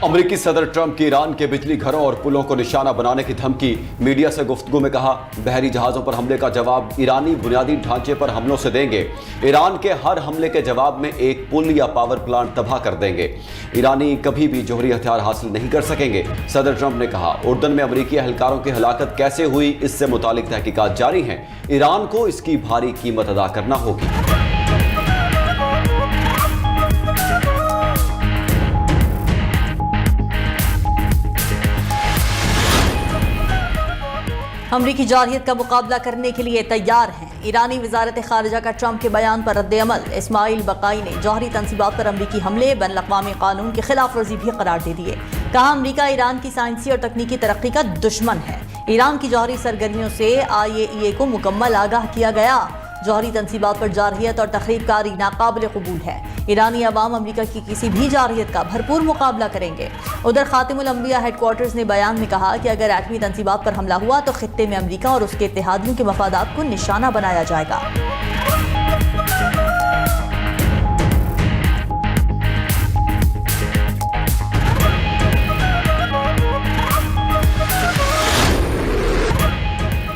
अमरीकी सदर ट्रंप की ईरान के बिजली घरों और पुलों को निशाना बनाने की धमकी। मीडिया से गुफ्तगू में कहा, बहरी जहाज़ों पर हमले का जवाब ईरानी बुनियादी ढांचे पर हमलों से देंगे। ईरान के हर हमले के जवाब में एक पुल या पावर प्लांट तबाह कर देंगे। ईरानी कभी भी जौहरी हथियार हासिल नहीं कर सकेंगे। सदर ट्रंप ने कहा, उर्दन में अमरीकी एहलकारों की हलाकत कैसे हुई, इससे मुतालिक तहकीकात जारी हैं। ईरान को इसकी भारी कीमत अदा करना होगी। अमरीकी जारहियत का मुकाबला करने के लिए तैयार हैं। ईरानी वजारत खारजा का ट्रंप के बयान पर रद्द-ए-अमल। इस्माइल बकाई ने जौहरी तनसीबात पर अमरीकी हमले बैनुल-अक़वामी कानून की खिलाफ वर्जी भी करार दे दिए। कहा, अमरीका ईरान की साइंसी और तकनीकी तरक्की का दुश्मन है। ईरान की जौहरी सरगर्मियों से IAEA को मुकम्मल आगाह किया गया। जौहरी तनसीबात पर जारहियत और तखरीबकारी नाकाबिल कबूल है। ईरानी अवाम अमरीका की किसी भी जारहियत का भरपूर मुकाबला करेंगे। उधर खातिमुल अंबिया हेडक्वार्टर्स ने बयान में कहा कि अगर एटमी तनसीबात पर हमला हुआ तो खित्ते में अमरीका और उसके इत्तेहादियों के मफादात को निशाना बनाया जाएगा।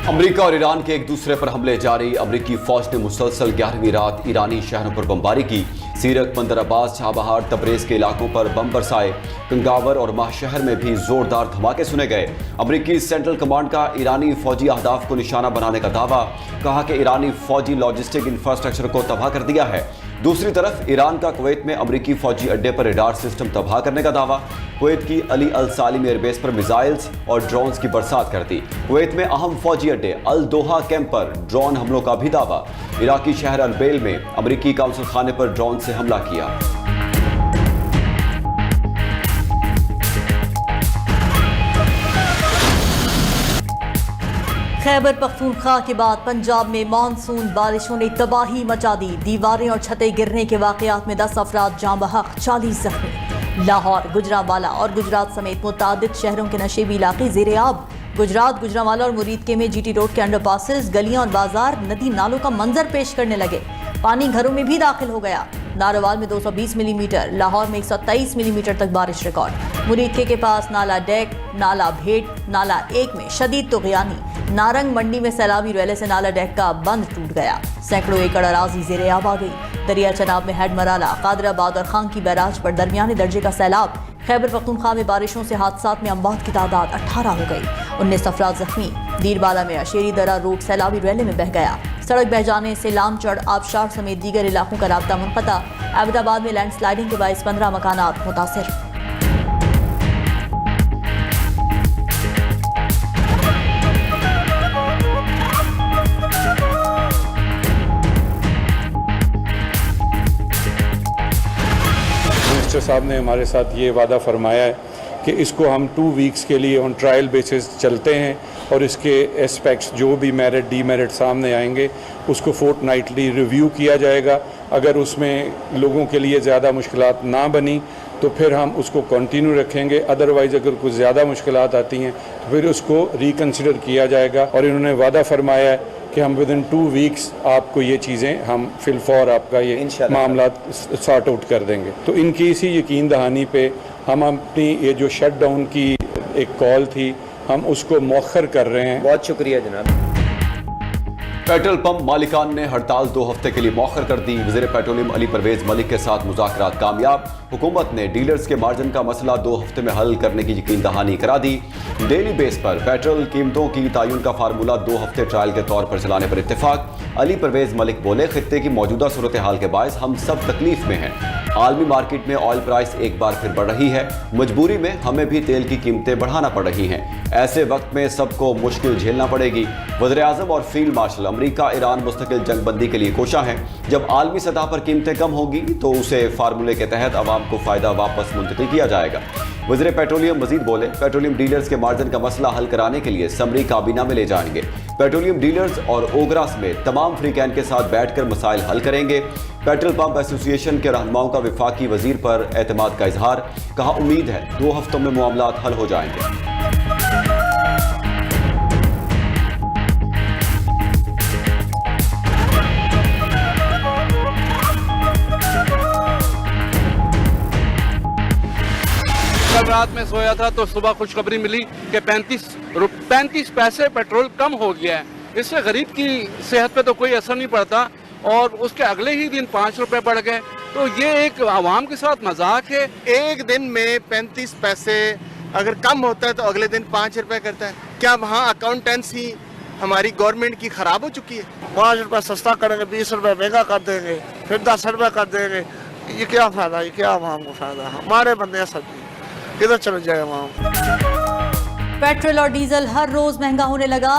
अमरीका और ईरान के एक दूसरे पर हमले जारी। अमरीकी फौज ने मुसलसल 11वीं रात ईरानी शहरों पर बमबारी की। सीरक, बंदर अब्बास, शाहबहार, तबरेज़ के इलाकों पर बम बरसाए। कंगावर और माह शहर में भी जोरदार धमाके सुने गए। अमरीकी सेंट्रल कमांड का ईरानी फौजी अहदाफ को निशाना बनाने का दावा। कहा कि ईरानी फौजी लॉजिस्टिक इंफ्रास्ट्रक्चर को तबाह कर दिया है। दूसरी तरफ ईरान का कुवैत में अमरीकी फौजी अड्डे पर रडार सिस्टम तबाह करने का दावा। कुवैत की अली अल सालिम एयरबेस पर मिसाइल्स और ड्रोन्स की बरसात कर दी। कुवैत में अहम फौजी अड्डे अल दोहा कैंप पर ड्रोन हमलों का भी दावा। इराकी शहर अरबेल में अमरीकी काउंसिल खाने पर ड्रोन से हमला किया। खैबर पख्तूनख्वा के बाद पंजाब में मानसून बारिशों ने तबाही मचा दी। दीवारें और छतें गिरने के वाकयात में 10 अफराद जाँ बहक, 40 जख्मी। लाहौर, गुजरांवाला और गुजरात समेत मुतादिद शहरों के नशेबी इलाके ज़ेरे आब। गुजरात, गुजरांवाला और मुरीदके में GT रोड के अंडरपासेस, गलियां और बाजार नदी नालों का मंजर पेश करने लगे। पानी घरों में भी दाखिल हो गया। नारोवाल में 220 मिलीमीटर, लाहौर में 123 मिलीमीटर तक बारिश रिकॉर्ड। मुरीदके के पास नाला डेक, नाला भेट, नाला 1 में शदीद तुग़यानी। नारंग मंडी में सैलाबी रैले से नाला डेक का बंद टूट गया। सैकड़ों एकड़ अराजी ज़ेरे आब आ गई। दरिया चनाब में हेड मराला, कादराबाद और खान की बैराज पर दरमियाने दर्जे का सैलाब। खैबर पख्तूनख्वा में बारिशों से हादसात में अमवात की तादाद 18 हो गई। 19 अफराद जख्मी। दीरबाला में अशेरी दरा रोड सैलाबी रैले में बह गया। सड़क बह जाने से लामचड़, आबशार समेत दीगर इलाकों का राब्ता मुनक़ता। अहमदाबाद में लैंड स्लाइडिंग के बायस 15 मकानात मुतासिर। मिनिस्टर साहब ने हमारे साथ ये वादा फरमाया है कि इसको हम 2 वीक्स के लिए ऑन ट्रायल बेसिस चलते हैं और इसके एस्पेक्ट्स जो भी मेरिट डीमेरिट सामने आएंगे उसको फोर्टनाइटली रिव्यू किया जाएगा। अगर उसमें लोगों के लिए ज़्यादा मुश्किलात ना बनी तो फिर हम उसको कंटिन्यू रखेंगे। अदरवाइज़ अगर कुछ ज़्यादा मुश्किलात आती हैं तो फिर उसको रिकन्सिडर किया जाएगा। और इन्होंने वादा फरमाया है कि हम विदिन 2 वीक्स आपको ये चीज़ें हम फिलफौर आपका ये मामला सॉर्ट आउट कर देंगे। तो इनकी इसी यकीन दहानी पे हम अपनी ये जो शट डाउन की एक कॉल थी हम उसको मौखर कर रहे हैं। बहुत शुक्रिया जनाब। पेट्रोल पंप मालिकान ने हड़ताल 2 हफ्ते के लिए मौखर कर दी। वज़ीर पेट्रोलियम अली परवेज मलिक के साथ मुज़ाकरात कामयाब। हुकूमत ने डीलर्स के मार्जिन का मसला 2 हफ्ते में हल करने की यकीन दहानी करा दी। डेली बेस पर पेट्रोल कीमतों की तयन का फार्मूला 2 हफ्ते ट्रायल के तौर पर चलाने पर इत्तेफाक। अली परवेज मलिक बोले, खित्ते की मौजूदा सूरत हाल के बायस हम सब तकलीफ में हैं। आलमी मार्केट में ऑयल प्राइस एक बार फिर बढ़ रही है। मजबूरी में हमें भी तेल की कीमतें बढ़ाना पड़ रही हैं। ऐसे वक्त में सबको मुश्किल झेलना पड़ेगी। वज़ीर-ए-आज़म और फील्ड मार्शल अमरीका ईरान मुस्तकिल जंगबंदी के लिए कोशा हैं। जब आलमी सतह पर कीमतें कम होगी तो उसे फार्मूले के तहत आवाम को फ़ायदा वापस मुंतकिल किया जाएगा। वज़ीर पेट्रोलियम मजीद बोले, पेट्रोलियम डीलर्स के मार्जिन का मसला हल कराने के लिए समरी काबीना में ले जाएंगे। पेट्रोलियम डीलर्स और ओगरा समेत तमाम फ्रीकैन के साथ बैठकर मसाइल हल करेंगे। पेट्रोल पंप एसोसिएशन के रहनुमाओं का वफाकी वजीर पर एतमाद का इजहार। कहा, उम्मीद है 2 हफ्तों में मामलात हल हो जाएंगे। کل رات میں سویا تھا تو صبح خوشخبری ملی کہ 35 پیسے پیٹرول کم ہو گیا ہے. اس سے غریب کی صحت پہ تو کوئی اثر نہیں پڑتا اور اس کے اگلے ہی دن 5 روپے بڑھ گئے. تو یہ ایک عوام کے ساتھ مذاق ہے. ایک دن میں 35 پیسے اگر کم ہوتا ہے تو اگلے دن 5 روپے کرتا ہے. کیا وہاں اکاؤنٹنسی ہماری گورنمنٹ کی خراب ہو چکی ہے؟ 5 روپے سستا کریں گے، 20 روپے مہنگا کر دیں گے، پھر 10 روپے کر دیں گے. یہ کیا فائدہ، یہ کیا عوام کو فائدہ؟ ہمارے بندے سب کدھر چلے جائے عوام. پیٹرول اور ڈیزل ہر روز مہنگا ہونے لگا،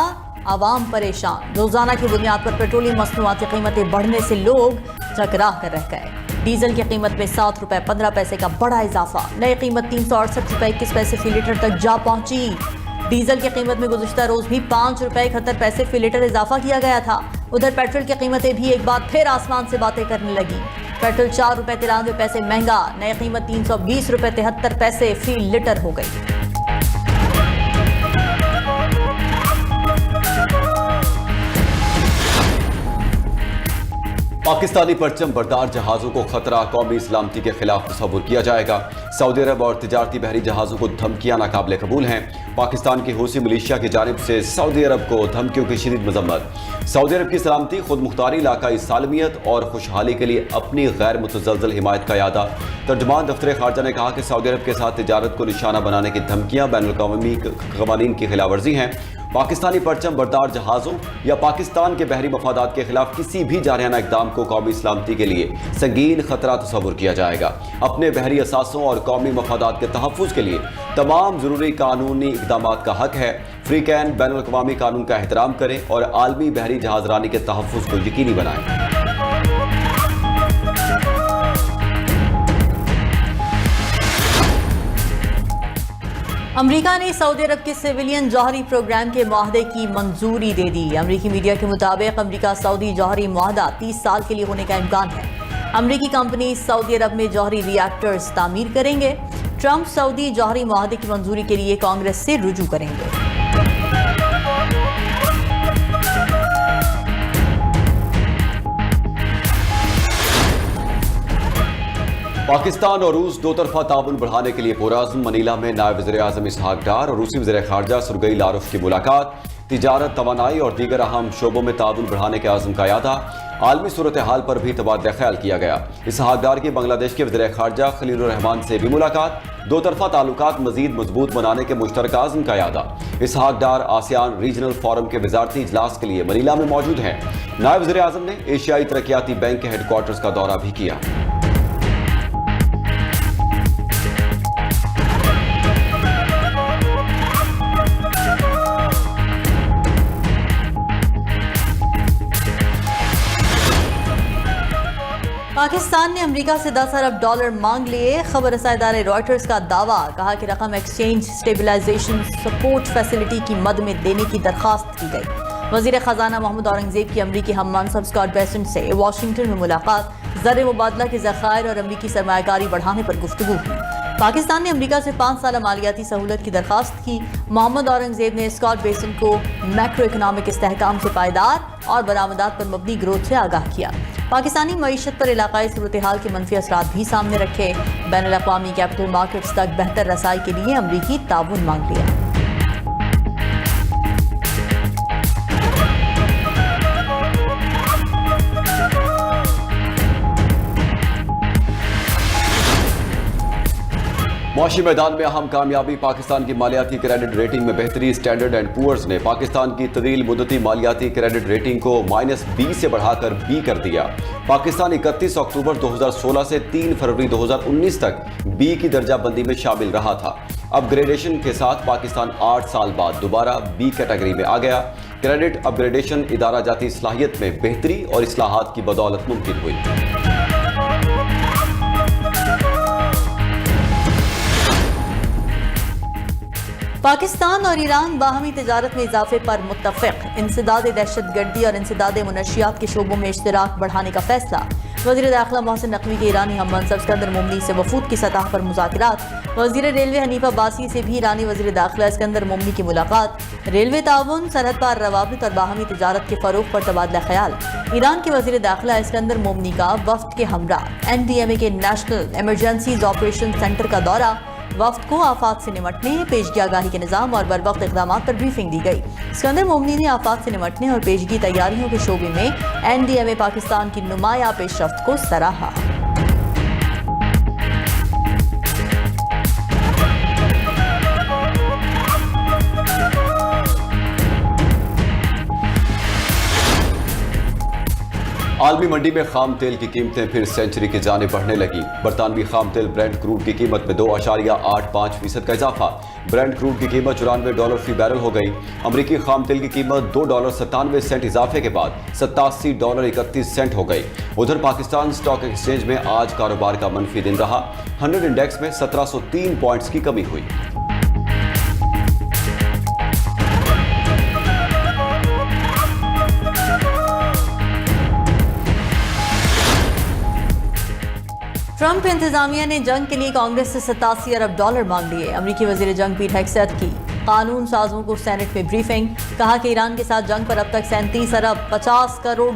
عوام پریشان. روزانہ کی بنیاد پر پیٹرولیم مصنوعات کی قیمتیں بڑھنے سے لوگ چکراہ کر رہ گئے. ڈیزل کی قیمت میں 7 روپے 15 پیسے کا بڑا اضافہ. نئی قیمت 368 روپے 21 پیسے فی لیٹر تک جا پہنچی. ڈیزل کی قیمت میں گزشتہ روز بھی 5 روپے 71 پیسے فی لیٹر اضافہ کیا گیا تھا. ادھر پیٹرول کی قیمتیں بھی ایک بار پھر آسمان سے باتیں کرنے لگی. پیٹرول 4 روپے 93 پیسے مہنگا، نئی قیمت 320 روپے 73 پیسے فی لیٹر ہو گئی. پاکستانی پرچم بردار جہازوں کو خطرہ، قومی سلامتی کے خلاف تصور کیا جائے گا. سعودی عرب اور تجارتی بحری جہازوں کو دھمکیاں ناقابل قبول ہیں. پاکستان کی حوثی ملیشیا کی جانب سے سعودی عرب کو دھمکیوں کی شدید مذمت. سعودی عرب کی سلامتی، خود مختاری، علاقائی سالمیت اور خوشحالی کے لیے اپنی غیر متزلزل حمایت کا اعادہ. ترجمان دفتر خارجہ نے کہا کہ سعودی عرب کے ساتھ تجارت کو نشانہ بنانے کی دھمکیاں بین الاقوامی قوانین کی خلاف ورزی ہیں. پاکستانی پرچم بردار جہازوں یا پاکستان کے بحری مفادات کے خلاف کسی بھی جارحانہ اقدام کو قومی سلامتی کے لیے سنگین خطرہ تصور کیا جائے گا. اپنے بحری اثاثوں اور قومی مفادات کے تحفظ کے لیے تمام ضروری قانونی اقدامات کا حق ہے. فریقین بین الاقوامی قانون کا احترام کریں اور عالمی بحری جہاز رانی کے تحفظ کو یقینی بنائیں. امریکہ نے سعودی عرب کے سویلین جوہری پروگرام کے معاہدے کی منظوری دے دی. امریکی میڈیا کے مطابق امریکہ سعودی جوہری معاہدہ 30 سال کے لیے ہونے کا امکان ہے. امریکی کمپنی سعودی عرب میں جوہری ری ایکٹرز تعمیر کریں گے. ٹرمپ سعودی جوہری معاہدے کی منظوری کے لیے کانگریس سے رجوع کریں گے. پاکستان اور روس دو طرفہ تعاون بڑھانے کے لیے پرعزم. منیلا میں نائب وزیر اعظم اسحاق ڈار اور روسی وزیر خارجہ سرگئی لاروف کی ملاقات. تجارت، توانائی اور دیگر اہم شعبوں میں تعاون بڑھانے کے عزم کا اعادہ. عالمی صورتحال پر بھی تبادلہ خیال کیا گیا. اسحاق ڈار کی بنگلہ دیش کے وزیر خارجہ خلیل الرحمان سے بھی ملاقات. دو طرفہ تعلقات مزید مضبوط بنانے کے مشترکہ عزم کا اعادہ. Ishaq Dar ASEAN regional forum کے وزارتی اجلاس کے لیے منیلا میں موجود ہیں. نائب وزیر اعظم نے ایشیائی ترقیاتی بینک کے ہیڈ کوارٹرز کا دورہ بھی کیا. پاکستان نے امریکہ سے 10 ارب ڈالر مانگ لیے. خبر رساں ادارے رائٹرز کا دعویٰ. کہا کہ رقم ایکسچینج سٹیبلائزیشن سپورٹ فیسلٹی کی مد میں دینے کی درخواست کی گئی. وزیر خزانہ محمد اورنگزیب کی امریکی ہم منصب اسکاٹ بیسنٹ سے واشنگٹن میں ملاقات. زر مبادلہ کے ذخائر اور امریکی سرمایہ کاری بڑھانے پر گفتگو کی. پاکستان نے امریکہ سے 5 سالہ مالیاتی سہولت کی درخواست کی. محمد اورنگزیب نے اسکاٹ بیسنٹ کو میکرو اکنامک استحکام سے پائیدار اور برآمدات پر مبنی گروتھ سے آگاہ کیا. پاکستانی معیشت پر علاقائی صورتحال کے منفی اثرات بھی سامنے رکھے. بین الاقوامی کیپٹل مارکیٹس تک بہتر رسائی کے لیے امریکی تعاون مانگ لیا. معاشی میدان میں اہم کامیابی. پاکستان کی مالیاتی کریڈٹ ریٹنگ میں بہتری. اسٹینڈرڈ اینڈ پورز نے پاکستان کی طویل مدتی مالیاتی کریڈٹ ریٹنگ کو -B سے بڑھا کر B کر دیا. پاکستان 31 اکتوبر 2016 سے 3 فروری 2019 تک B کی درجہ بندی میں شامل رہا تھا. اپ گریڈیشن کے ساتھ پاکستان 8 سال بعد دوبارہ B کیٹیگری میں آ گیا. کریڈٹ اپ گریڈیشن ادارہ جاتی صلاحیت میں بہتری اور اصلاحات کی بدولت ممکن ہوئی. پاکستان اور ایران باہمی تجارت میں اضافے پر متفق. انسداد دہشت گردی اور انسداد منشیات کے شعبوں میں اشتراک بڑھانے کا فیصلہ. وزیر داخلہ محسن نقوی کے ایرانی ہم منصب اسکندر مومنی سے وفود کی سطح پر مذاکرات. وزیر ریلوے حنیف عباسی سے بھی ایرانی وزیر داخلہ اسکندر مومنی کی ملاقات. ریلوے تعاون، سرحد پار روابط اور باہمی تجارت کے فروغ پر تبادلہ خیال. ایران کے وزیر داخلہ اسکندر مومنی کا وفد کے ہمراہ NDMA کے نیشنل ایمرجنسیز آپریشن سینٹر کا دورہ. वफ्द को आफात से निमटने, पेशगी आगाही के निज़ाम और बरवक्त इक़दामात पर ब्रीफिंग दी गई। सिकंदर मोमनी ने आफात से निमटने और पेशगी तैयारियों के शोबे में NDMA पाकिस्तान की नुमाया पेशरफ्त को सराहा। आलमी मंडी में खाम तेल की कीमतें फिर सेंचुरी की जाने बढ़ने लगी। बरतानवी खाम तेल ब्रेंट क्रूड की कीमत में 2.85% का इजाफा। ब्रेंट क्रूड की कीमत $94 फी बैरल हो गई। अमरीकी खाम तेल की कीमत $2.97 इजाफे के बाद $87.31 हो गई। उधर पाकिस्तान स्टॉक एक्सचेंज में आज कारोबार का मनफी दिन रहा। 100 इंडेक्स में 1703 पॉइंट्स की कमी हुई। ट्रंप इंतजामिया ने जंग के लिए कांग्रेस से $87 अरब मांग लिए। अमरीकी वजीर जंग पीट हेगसेथ की कानून साजों को सेनेट में ब्रीफिंग। कहा कि ईरान के साथ जंग पर अब तक $37 अरब $50 करोड़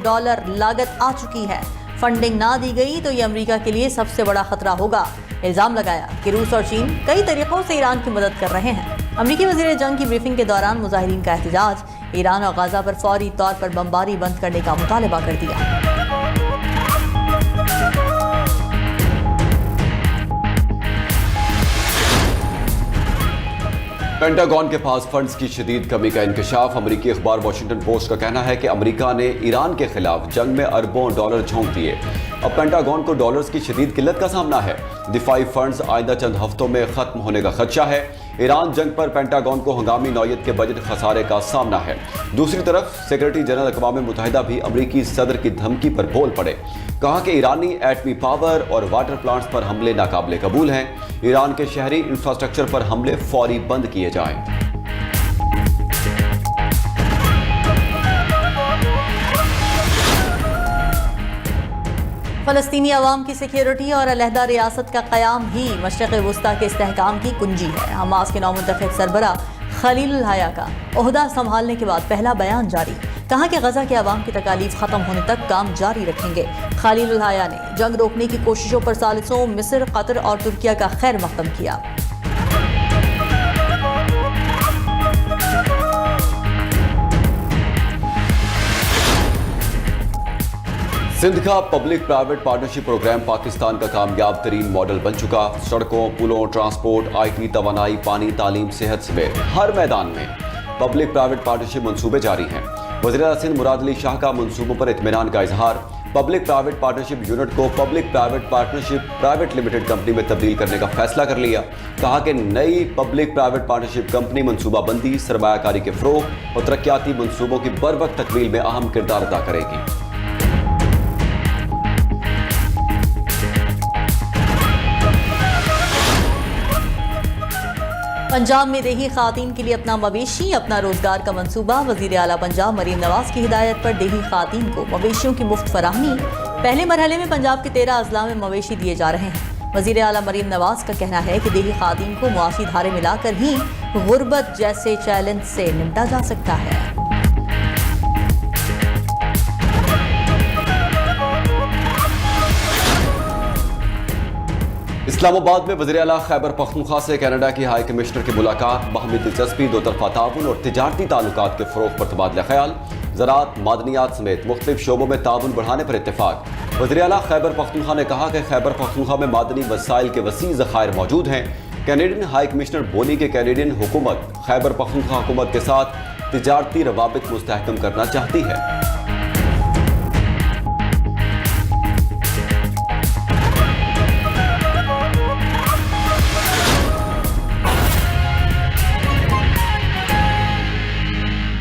लागत आ चुकी है। फंडिंग ना दी गई तो ये अमरीका के लिए सबसे बड़ा खतरा होगा। इल्जाम लगाया कि रूस और चीन कई तरीकों से ईरान की मदद कर रहे हैं। अमरीकी वजीर जंग की ब्रीफिंग के दौरान मुजाहिरीन का एहतजाज, ईरान और गाजा पर फौरी तौर पर बमबारी बंद करने का मुतालबा कर दिया। पेंटागन के पास फंड्स की शदीद कमी का इंकशाफ। अमरीकी अखबार वॉशिंगटन पोस्ट का कहना है कि अमरीका ने ईरान के खिलाफ जंग में अरबों डॉलर झोंक दिए। अब पेंटागन को डॉलर्स की शदीद किल्लत का सामना है। दिफाई फंड्स आइंदा चंद हफ्तों में खत्म होने का खदशा है। ईरान जंग पर पेंटागन को हंगामी नौयत के बजट खसारे का सामना है। दूसरी तरफ सेक्रेटरी जनरल अक़वाम मुत्तहिदा भी अमरीकी सदर की धमकी पर बोल पड़े। कहा कि ईरानी एटमी पावर और वाटर प्लांट्स पर हमले नाकाबिले कबूल हैं। ईरान के शहरी इंफ्रास्ट्रक्चर पर हमले फौरी बंद किए जाएं। फलस्तीनी अवाम की सिक्योरिटी और अलहदा रियासत का क़याम ही मशरिक़ वुस्ता के इस्तेहकाम की कुंजी है। हमास के नौमुंतखब सरबरा खलीलुल हया का ओहदा संभालने के बाद पहला बयान जारी। कहा कि गजा के अवाम की तकालीफ खत्म होने तक काम जारी रखेंगे। खलीलुल हया ने जंग रोकने की कोशिशों पर सालिसों मिस्र, कतर और तुर्किया का खैर मक़दम किया। सिंध का public private partnership programme Pakistan का कामयाब तरीन मॉडल बन चुका। सड़कों, पुलों, ट्रांसपोर्ट, IT, तवानाई, पानी, तालीम, सेहत समेत हर मैदान में पब्लिक प्राइवेट पार्टनरशिप मंसूबे जारी हैं। वज़ीर सिंध मुराद अली शाह का मंसूबों पर इत्मीनान का इजहार। पब्लिक प्राइवेट पार्टनरशिप यूनिट को public private partnership private limited company में तब्दील करने का फैसला कर लिया। कहा कि नई पब्लिक प्राइवेट पार्टनरशिप कंपनी मंसूबाबंदी, सरमायाकारी के फ़रोग़ और तरक्याती मंसूबों की बरवक्त तकमील में अहम किरदार अदा करेगी। पंजाब में देही खातीन के लिए अपना मवेशी, अपना रोजगार का मंसूबा। वजीर आला पंजाब मरीम नवाज की हिदायत पर देही खातीन को मवेशियों की मुफ्त फराहमी। पहले मरहले में पंजाब के 13 अजला में मवेशी दिए जा रहे हैं। वजीर आला मरीम नवाज का कहना है कि देही खातीन को मुआशी धारे मिलाकर ही गुर्बत जैसे चैलेंज से निपटा जा सकता है। इस्लामाबाद में वज़ीर आला खैबर पख्तूनख्वा से कनाडा की हाई कमिश्नर की मुलाकात। बाहमी दिलचस्पी, दो तरफा ताउन और तिजारती ताल्लुकात के फ़रोग़ पर तबादला ख्याल। ज़राअत, मादनियात समेत मुख्तलिफ शोबों में ताउन बढ़ाने पर इत्तेफाक। वज़ीर आला खैबर पख्तूनख्वा ने कहा कि खैबर पख्तूनख्वा में मादनी वसाइल के वसी ज़खायर मौजूद हैं। कैनेडियन हाई कमिश्नर बोली कि कैनेडियन हुकूमत खैबर पख्तूनख्वा हुकूमत के साथ तिजारती रवाबित मुस्तहकम करना चाहती है।